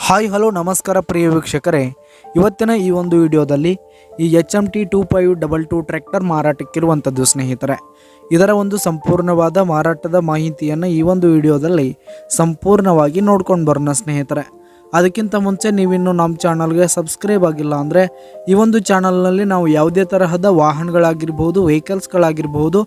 Hi hello ನಮಸ್ಕಾರ ಪ್ರಿಯ ವೀಕ್ಷಕರೇ, ಇವತ್ತಿನ ಈ ಒಂದು ವಿಡಿಯೋದಲ್ಲಿ ಈ HMT 2522 ಟ್ರ್ಯಾಕ್ಟರ್ ಮಾರಾಟಕ್ಕಿರುವಂಥದ್ದು ಸ್ನೇಹಿತರೆ. ಇದರ ಒಂದು ಸಂಪೂರ್ಣವಾದ ಮಾರಾಟದ ಮಾಹಿತಿಯನ್ನು ಈ ಒಂದು ವಿಡಿಯೋದಲ್ಲಿ ಸಂಪೂರ್ಣವಾಗಿ ನೋಡ್ಕೊಂಡು ಬರೋಣ ಸ್ನೇಹಿತರೆ. ಅದಕ್ಕಿಂತ ಮುಂಚೆ ನೀವಿನ್ನು ನಮ್ಮ ಚಾನಲ್ಗೆ ಸಬ್ಸ್ಕ್ರೈಬ್ ಆಗಿಲ್ಲ ಅಂದರೆ ಈ ಒಂದು ಚಾನಲ್ನಲ್ಲಿ ನಾವು ಯಾವುದೇ ತರಹದ ವಾಹನಗಳಾಗಿರ್ಬೋದು, ವೆಹಿಕಲ್ಸ್ಗಳಾಗಿರ್ಬೋದು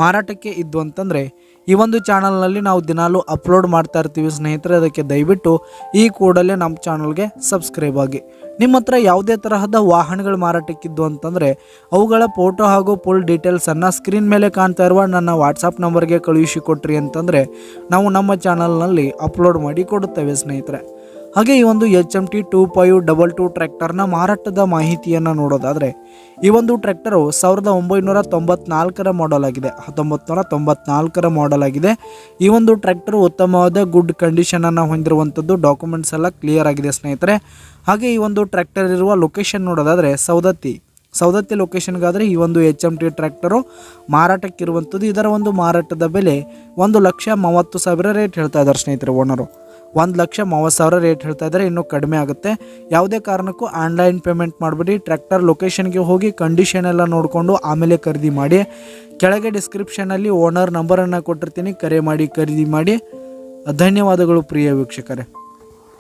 ಮಾರಾಟಕ್ಕೆ ಇದ್ದು ಅಂತಂದರೆ ಈ ಒಂದು ಚಾನಲ್ನಲ್ಲಿ ನಾವು ದಿನಾಲೂ ಅಪ್ಲೋಡ್ ಮಾಡ್ತಾ ಇರ್ತೀವಿ ಸ್ನೇಹಿತರೆ. ಅದಕ್ಕೆ ದಯವಿಟ್ಟು ಈ ಕೂಡಲೇ ನಮ್ಮ ಚಾನಲ್ಗೆ ಸಬ್ಸ್ಕ್ರೈಬ್ ಆಗಿ. ನಿಮ್ಮ ಹತ್ರ ಯಾವುದೇ ತರಹದ ವಾಹನಗಳು ಮಾರಾಟಕ್ಕಿದ್ದು ಅಂತಂದರೆ ಅವುಗಳ ಫೋಟೋ ಹಾಗೂ ಫುಲ್ ಡೀಟೇಲ್ಸನ್ನು ಸ್ಕ್ರೀನ್ ಮೇಲೆ ಕಾಣ್ತಾ ಇರುವ ನನ್ನ ವಾಟ್ಸಪ್ ನಂಬರ್ಗೆ ಕಳುಹಿಸಿ ಕೊಟ್ರಿ ಅಂತಂದರೆ ನಾವು ನಮ್ಮ ಚಾನಲ್ನಲ್ಲಿ ಅಪ್ಲೋಡ್ ಮಾಡಿ ಕೊಡುತ್ತೇವೆ ಸ್ನೇಹಿತರೆ. ಹಾಗೆ ಈ ಒಂದು HMT 2522 ಟ್ರ್ಯಾಕ್ಟರ್ನ ಮಾರಾಟದ ಮಾಹಿತಿಯನ್ನು ನೋಡೋದಾದರೆ ಈ ಒಂದು ಟ್ರ್ಯಾಕ್ಟರು 1994 ಮಾಡೆಲ್ ಆಗಿದೆ. 1994 ಮಾಡೆಲ್ ಆಗಿದೆ. ಈ ಒಂದು ಟ್ರ್ಯಾಕ್ಟರು ಉತ್ತಮವಾದ ಗುಡ್ ಕಂಡೀಷನನ್ನು ಹೊಂದಿರುವಂಥದ್ದು, ಡಾಕ್ಯುಮೆಂಟ್ಸ್ ಎಲ್ಲ ಕ್ಲಿಯರ್ ಆಗಿದೆ ಸ್ನೇಹಿತರೆ. ಹಾಗೆ ಈ ಒಂದು ಟ್ರ್ಯಾಕ್ಟರ್ ಇರುವ ಲೊಕೇಶನ್ ನೋಡೋದಾದರೆ ಸೌದತ್ತಿ ಲೊಕೇಶನ್ಗಾದರೆ ಈ ಒಂದು HMT ಟ್ರ್ಯಾಕ್ಟರು ಮಾರಾಟಕ್ಕಿರುವಂಥದ್ದು. ಇದರ ಒಂದು ಮಾರಾಟದ ಬೆಲೆ 1,30,000 ರೇಟ್ ಹೇಳ್ತಾ ಇದ್ದಾರೆ ಸ್ನೇಹಿತರೆ. ಓನರು 1,30,000 ರೇಟ್ ಹೇಳ್ತಾ ಇದ್ದಾರೆ. ಇನ್ನೂ ಕಡಿಮೆ ಆಗುತ್ತೆ. ಯಾವುದೇ ಕಾರಣಕ್ಕೂ ಆನ್ಲೈನ್ ಪೇಮೆಂಟ್ ಮಾಡಿಬಿಡಿ. ಟ್ರ್ಯಾಕ್ಟರ್ ಲೊಕೇಶನ್ಗೆ ಹೋಗಿ ಕಂಡೀಷನ್ ಎಲ್ಲ ನೋಡಿಕೊಂಡು ಆಮೇಲೆ ಖರೀದಿ ಮಾಡಿ. ಕೆಳಗೆ ಡಿಸ್ಕ್ರಿಪ್ಷನಲ್ಲಿ ಓನರ್ ನಂಬರನ್ನು ಕೊಟ್ಟಿರ್ತೀನಿ, ಕರೆ ಮಾಡಿ ಖರೀದಿ ಮಾಡಿ. ಧನ್ಯವಾದಗಳು ಪ್ರಿಯ ವೀಕ್ಷಕರೇ.